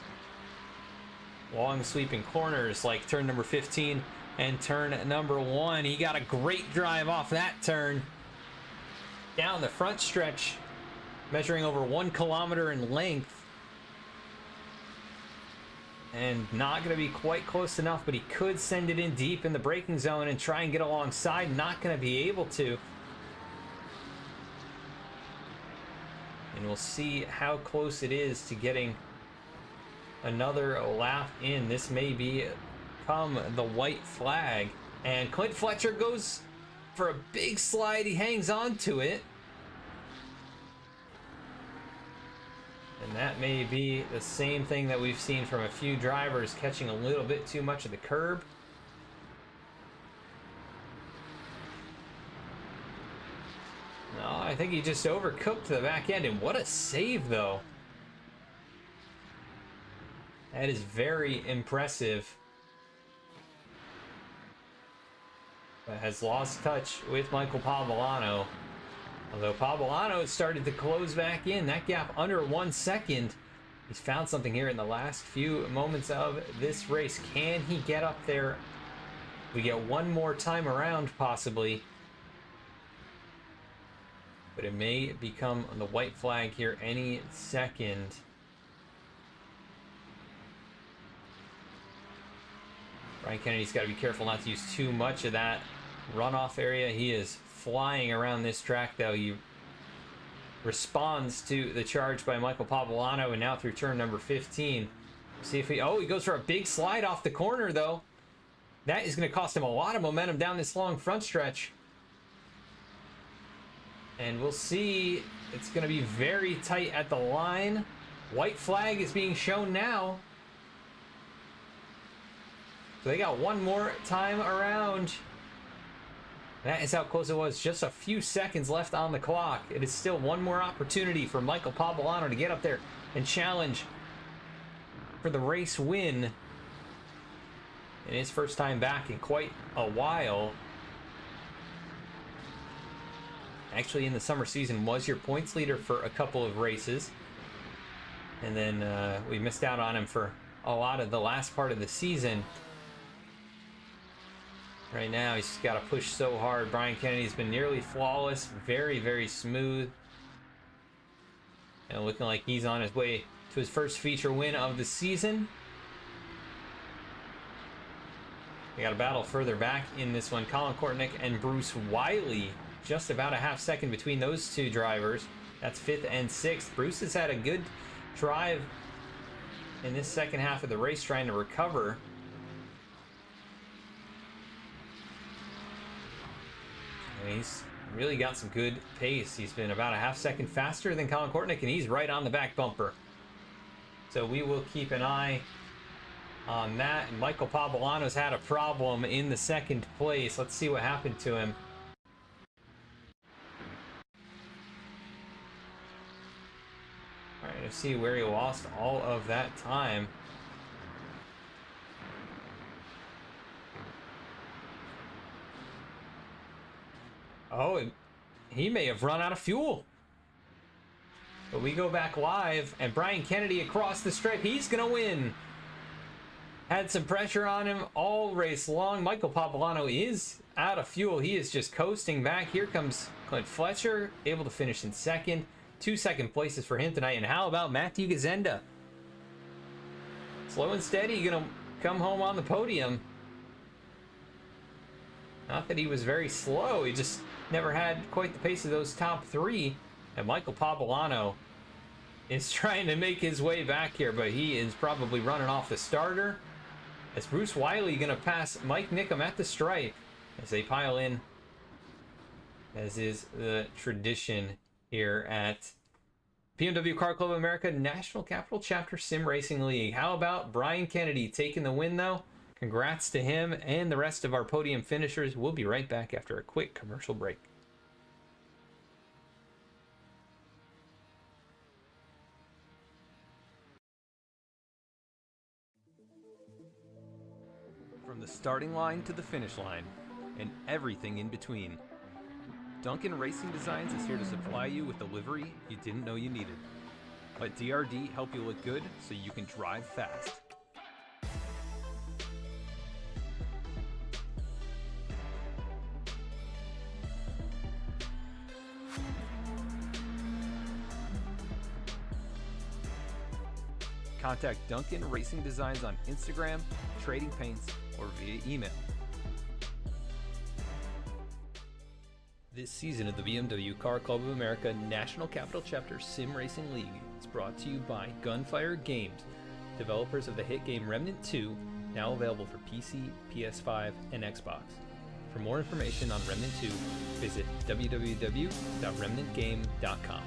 long sweeping corners like turn number 15 and turn number 1. He got a great drive off that turn. Down the front stretch, measuring over 1 kilometer in length. And not going to be quite close enough, but he could send it in deep in the braking zone and try and get alongside. Not going to be able to. And we'll see how close it is to getting another lap in. This may become the white flag. And Clint Fletcher goes for a big slide. He hangs on to it. And that may be the same thing that we've seen from a few drivers, catching a little bit too much of the curb. No, I think he just overcooked the back end. And what a save, though. That is very impressive. But has lost touch with Michael Pavolano. Although Pavolano has started to close back in. That gap under 1 second. He's found something here in the last few moments of this race. Can he get up there? We get one more time around, possibly. But it may become the white flag here any second. Brian Kennedy's got to be careful not to use too much of that runoff area. He is flying around this track, though. He responds to the charge by Michael Pavolano, and now through turn number 15. See if he goes for a big slide off the corner, though. That is going to cost him a lot of momentum down this long front stretch. And we'll see. It's going to be very tight at the line. White flag is being shown now. So they got one more time around. That is how close it was. Just a few seconds left on the clock. It is still one more opportunity for Michael Pavolano to get up there and challenge for the race win. In his first time back in quite a while. Actually, in the summer season, was your points leader for a couple of races. And then we missed out on him for a lot of the last part of the season. Right now, he's just got to push so hard. Brian Kennedy's been nearly flawless. Very, very smooth. And looking like he's on his way to his first feature win of the season. We got a battle further back in this one. Colin Kortnick and Bruce Wiley. Just about a half second between those two drivers. That's 5th and 6th. Bruce has had a good drive in this second half of the race, trying to recover. And he's really got some good pace. He's been about a half second faster than Colin Kortnick, and he's right on the back bumper. So we will keep an eye on that. And Michael Pavolano's had a problem in the second place. Let's see what happened to him. All right, let's see where he lost all of that time. Oh, he may have run out of fuel. But we go back live, and Brian Kennedy across the stripe. He's going to win. Had some pressure on him all race long. Michael Pavolano is out of fuel. He is just coasting back. Here comes Clint Fletcher, able to finish in second. 2 second places for him tonight. And how about Matthew Gazenda? Slow and steady, going to come home on the podium. Not that he was very slow. He just never had quite the pace of those top three. And Michael Pavolano is trying to make his way back here, but he is probably running off the starter. As Bruce Wiley going to pass Mike Nickham at the stripe as they pile in, as is the tradition here at BMW Car Club of America National Capital Chapter Sim Racing League. How about Brian Kennedy taking the win, though? Congrats to him and the rest of our podium finishers. We'll be right back after a quick commercial break. From the starting line to the finish line, and everything in between, Duncan Racing Designs is here to supply you with the livery you didn't know you needed. Let DRD help you look good so you can drive fast. Contact Duncan Racing Designs on Instagram, trading paints, or via email. This season of the BMW Car Club of America National Capital Chapter Sim Racing League is brought to you by Gunfire Games, developers of the hit game Remnant 2, now available for PC, PS5, and Xbox. For more information on Remnant 2, visit www.remnantgame.com.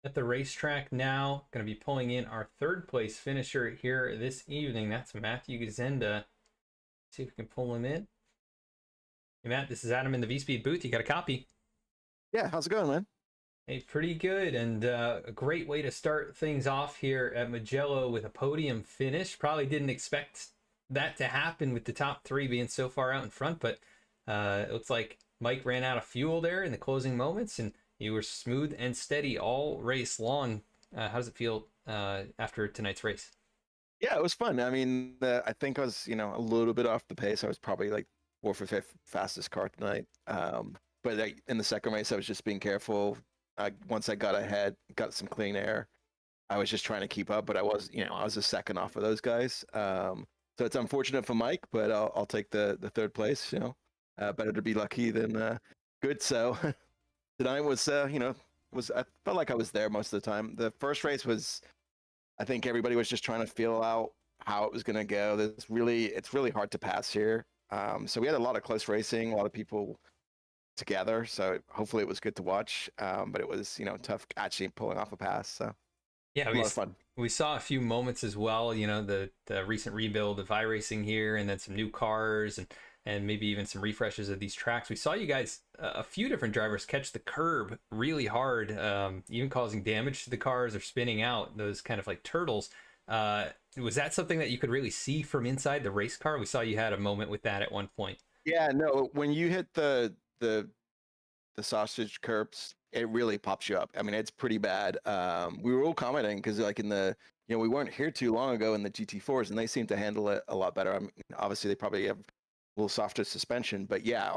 At the racetrack now, going to be pulling in our third place finisher here this evening. That's Matthew Gazenda. See if we can pull him in. Hey Matt, this is Adam in the V-Speed booth. You got a copy? Yeah, how's it going, man? Hey, pretty good, and a great way to start things off here at Mugello with a podium finish. Probably didn't expect that to happen with the top three being so far out in front, but it looks like Mike ran out of fuel there in the closing moments, and you were smooth and steady all race long. How does it feel after tonight's race? Yeah, it was fun. I mean, I think I was, a little bit off the pace. I was probably like fourth or fifth fastest car tonight. But in the second race, I was just being careful. Once I got ahead, got some clean air, I was just trying to keep up. But I was, I was a second off of those guys. So it's unfortunate for Mike, but I'll take the third place. Better to be lucky than good. So. Tonight was, I felt like I was there most of the time. The first race was, I think everybody was just trying to feel out how it was going to go. It's really hard to pass here. So we had a lot of close racing, a lot of people together. So hopefully it was good to watch. But it was, tough actually pulling off a pass. So yeah, a lot of fun. We saw a few moments as well. The recent rebuild of iRacing here, and then some new cars and maybe even some refreshes of these tracks. We saw you guys, a few different drivers, catch the curb really hard, even causing damage to the cars or spinning out, those kind of like turtles. Was that something that you could really see from inside the race car? We saw you had a moment with that at one point. Yeah, no, when you hit the sausage curbs, it really pops you up. I mean, it's pretty bad. We were all commenting because like in the, we weren't here too long ago in the GT4s, and they seem to handle it a lot better. I mean, obviously they probably have little softer suspension, but yeah,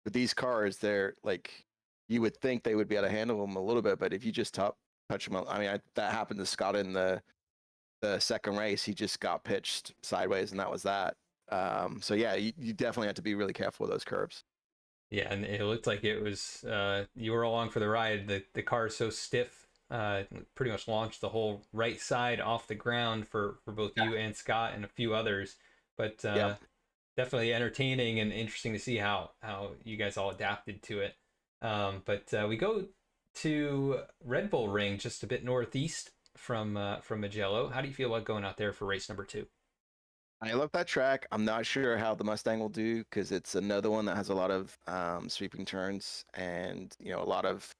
with these cars, they're like, you would think they would be able to handle them a little bit, but if you just touch them, I mean, that happened to Scott in the second race. He just got pitched sideways, and that was that. So yeah, you definitely have to be really careful with those curves. Yeah, and it looked like it was you were along for the ride. The car is so stiff, pretty much launched the whole right side off the ground for both you and Scott and a few others, but definitely entertaining and interesting to see how you guys all adapted to it. But we go to Red Bull Ring, just a bit northeast from Mugello. How do you feel about going out there for race number 2? I love that track. I'm not sure how the Mustang will do because it's another one that has a lot of sweeping turns and a lot of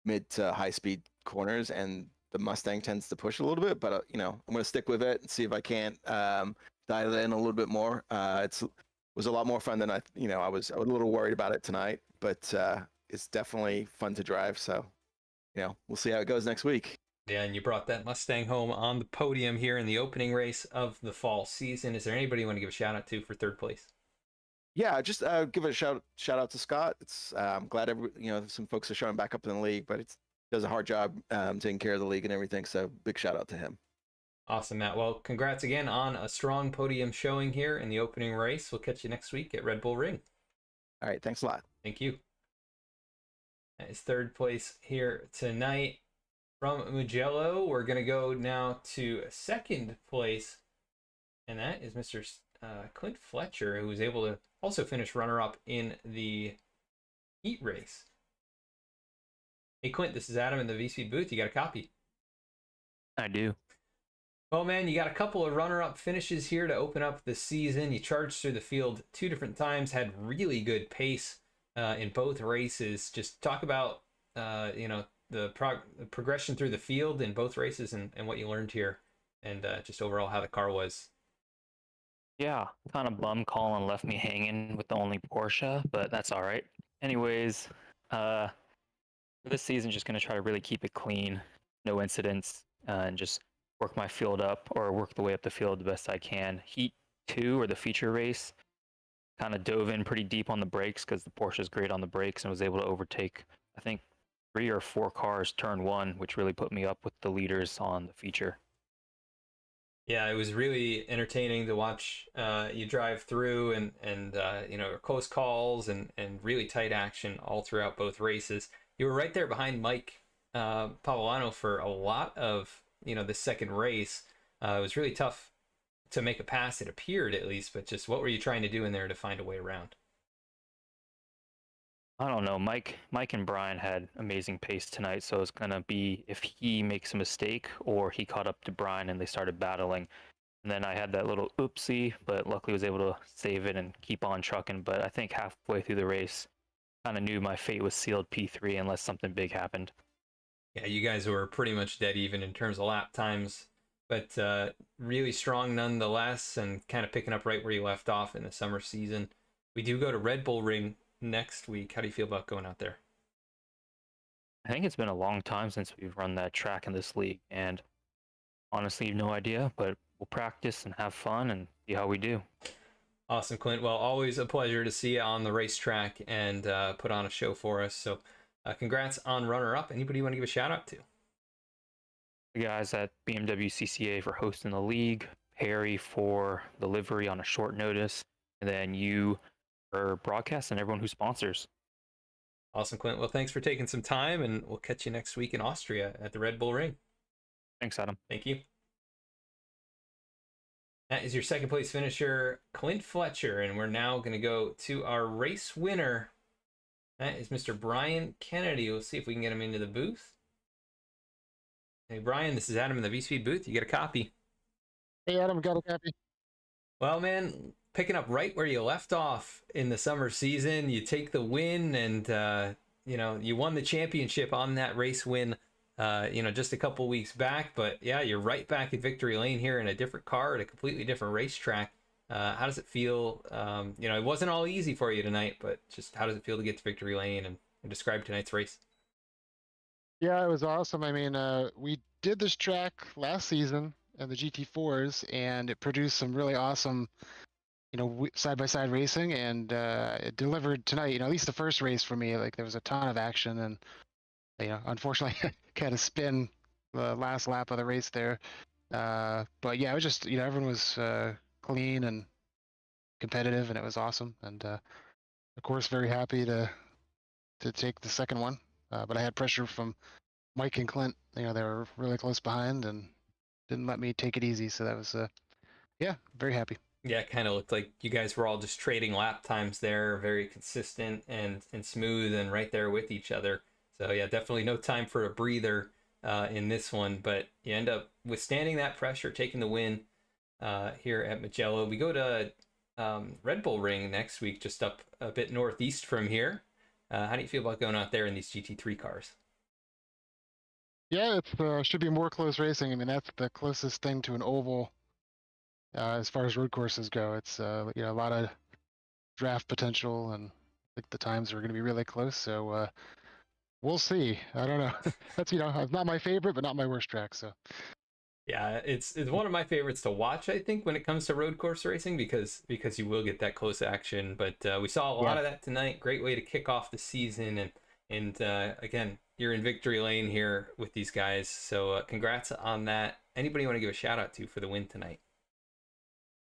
mid to high speed corners, and the Mustang tends to push a little bit. But I'm going to stick with it and see if I can't dial it in a little bit more. It was a lot more fun than I was a little worried about it tonight, but it's definitely fun to drive. So, we'll see how it goes next week. Yeah, and you brought that Mustang home on the podium here in the opening race of the fall season. Is there anybody you want to give a shout out to for third place? Yeah, just give a shout out to Scott. It's I'm glad some folks are showing back up in the league, but it's does a hard job taking care of the league and everything. So big shout out to him. Awesome, Matt. Well, congrats again on a strong podium showing here in the opening race. We'll catch you next week at Red Bull Ring. All right, thanks a lot. Thank you. That is third place here tonight. From Mugello, we're going to go now to second place, and that is Mr. Clint Fletcher, who was able to also finish runner-up in the heat race. Hey, Clint, this is Adam in the V-Speed booth. You got a copy? I do. Well, man, you got a couple of runner-up finishes here to open up the season. You charged through the field 2 different times, had really good pace in both races. Just talk about, the progression through the field in both races and what you learned here, and just overall how the car was. Yeah, kind of bum Colin left me hanging with the only Porsche, but that's all right. Anyways, this season, just going to try to really keep it clean, no incidents, and just work my field up or work the way up the field the best I can. Heat 2 or the feature race, kind of dove in pretty deep on the brakes because the Porsche is great on the brakes and was able to overtake, I think, 3 or 4 cars turn 1, which really put me up with the leaders on the feature. Yeah, it was really entertaining to watch you drive through and close calls and really tight action all throughout both races. You were right there behind Mike Pavlano for a lot of the second race. It was really tough to make a pass, it appeared at least, but just what were you trying to do in there to find a way around? I don't know. Mike and Brian had amazing pace tonight, so it's gonna be if he makes a mistake or he caught up to Brian and they started battling. And then I had that little oopsie, but luckily was able to save it and keep on trucking. But I think halfway through the race, kind of knew my fate was sealed P3 unless something big happened. Yeah, you guys were pretty much dead even in terms of lap times, but really strong nonetheless, and kind of picking up right where you left off in the summer season. We do go to Red Bull Ring next week. How do you feel about going out there? I think it's been a long time since we've run that track in this league, and honestly, no idea, but we'll practice and have fun and see how we do. Awesome, Clint. Well, always a pleasure to see you on the racetrack and put on a show for us. So congrats on runner-up. Anybody you want to give a shout-out to? The guys at BMWCCA for hosting the league, Perry for the livery on a short notice, and then you for broadcast and everyone who sponsors. Awesome, Clint. Well, thanks for taking some time, and we'll catch you next week in Austria at the Red Bull Ring. Thanks, Adam. Thank you. That is your second place finisher, Clint Fletcher, and we're now going to go to our race winner. That is Mr. Brian Kennedy. We'll see if we can get him into the booth. Hey, Brian, this is Adam in the V-Speed booth. You get a copy. Hey, Adam, got a copy. Well, man, picking up right where you left off in the summer season. You take the win, and you won the championship on that race win just a couple weeks back. But yeah, you're right back at victory lane here in a different car at a completely different racetrack. How does it feel? It wasn't all easy for you tonight, but just how does it feel to get to victory lane and describe tonight's race? Yeah, it was awesome. I mean, we did this track last season in the GT4s, and it produced some really awesome, side-by-side racing, and it delivered tonight. At least the first race for me, like there was a ton of action, and unfortunately, kind of spin the last lap of the race there. But yeah, it was just everyone was clean and competitive, and it was awesome. And of course, very happy to take the second one. But I had pressure from Mike and Clint. They were really close behind and didn't let me take it easy. So that was, very happy. Yeah, it kind of looked like you guys were all just trading lap times there, very consistent and smooth and right there with each other. So yeah, definitely no time for a breather in this one, but you end up withstanding that pressure, taking the win here at Mugello. We go to Red Bull Ring next week, just up a bit northeast from here. How do you feel about going out there in these GT3 cars? Yeah, it should be more close racing. I mean, that's the closest thing to an oval as far as road courses go. It's a lot of draft potential and think the times are going to be really close. So we'll see. I don't know. That's it's not my favorite, but not my worst track. So Yeah, it's one of my favorites to watch, I think, when it comes to road course racing, because you will get that close action. But we saw a lot Yeah. of that tonight. Great way to kick off the season, and again, you're in victory lane here with these guys. So congrats on that. Anybody you want to give a shout out to for the win tonight?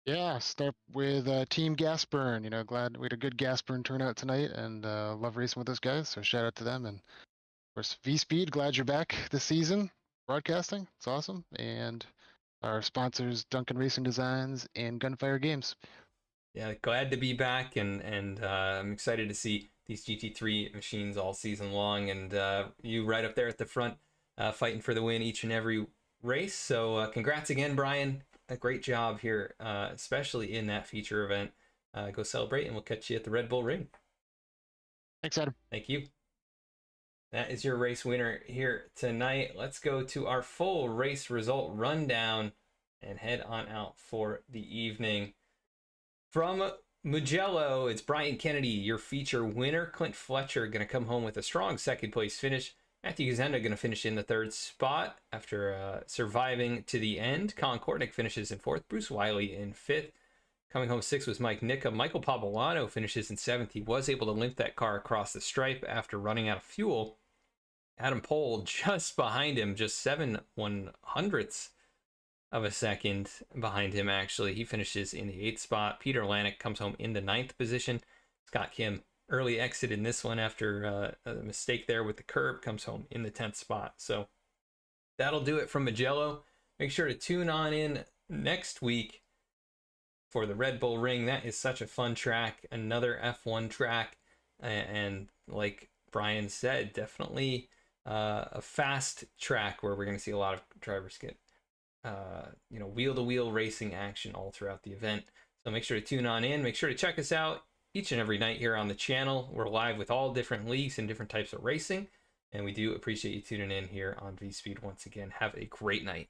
yeah, start with Team Gas Burn. Glad we had a good gas burn turnout tonight, and love racing with those guys. So shout out to them, and of course V Speed. Glad you're back this season broadcasting. It's awesome, and our sponsors Duncan Racing Designs and Gunfire Games. Yeah, glad to be back, and I'm excited to see these GT3 machines all season long, and you right up there at the front, fighting for the win each and every race. So congrats again, Brian. A great job here, especially in that feature event. Go celebrate, and we'll catch you at the Red Bull Ring. Thanks, Adam. Thank you. That is your race winner here tonight. Let's go to our full race result rundown and head on out for the evening. From Mugello, it's Brian Kennedy, your feature winner. Clint Fletcher going to come home with a strong second place finish. Matthew Gazenda going to finish in the third spot after surviving to the end. Colin Kortnick finishes in fourth. Bruce Wiley in fifth. Coming home sixth was Mike Nicka. Michael Pavolano finishes in seventh. He was able to limp that car across the stripe after running out of fuel. Adam Pohl just behind him, just 7/100ths of a second behind him, actually. He finishes in the eighth spot. Peter Lanik comes home in the ninth position. Scott Kim, early exit in this one after a mistake there with the curb, comes home in the 10th spot. So that'll do it from Mugello. Make sure to tune on in next week for the Red Bull Ring. That is such a fun track, another F1 track, and like Brian said, definitely a fast track where we're going to see a lot of drivers get wheel-to-wheel racing action all throughout the event. So make sure to tune on in. Make sure to check us out each and every night here on the channel. We're live with all different leagues and different types of racing, and we do appreciate you tuning in here on V Speed once again. Have a great night.